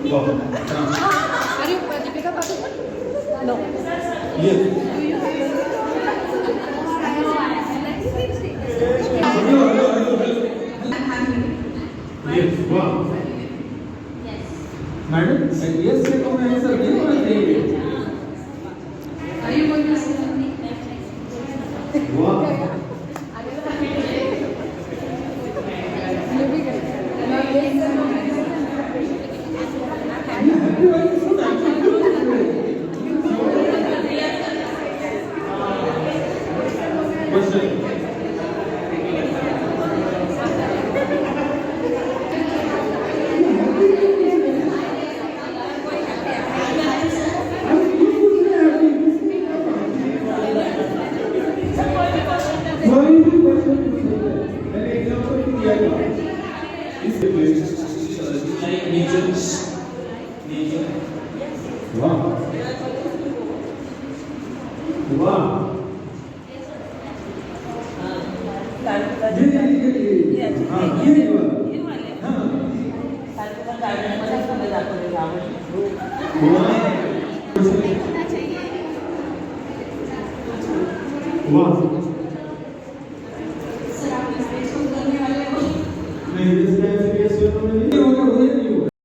अरे Deepika Padukone? No. Madam yes से कौन है सर ये तो नहीं Are you going to say वाह वाह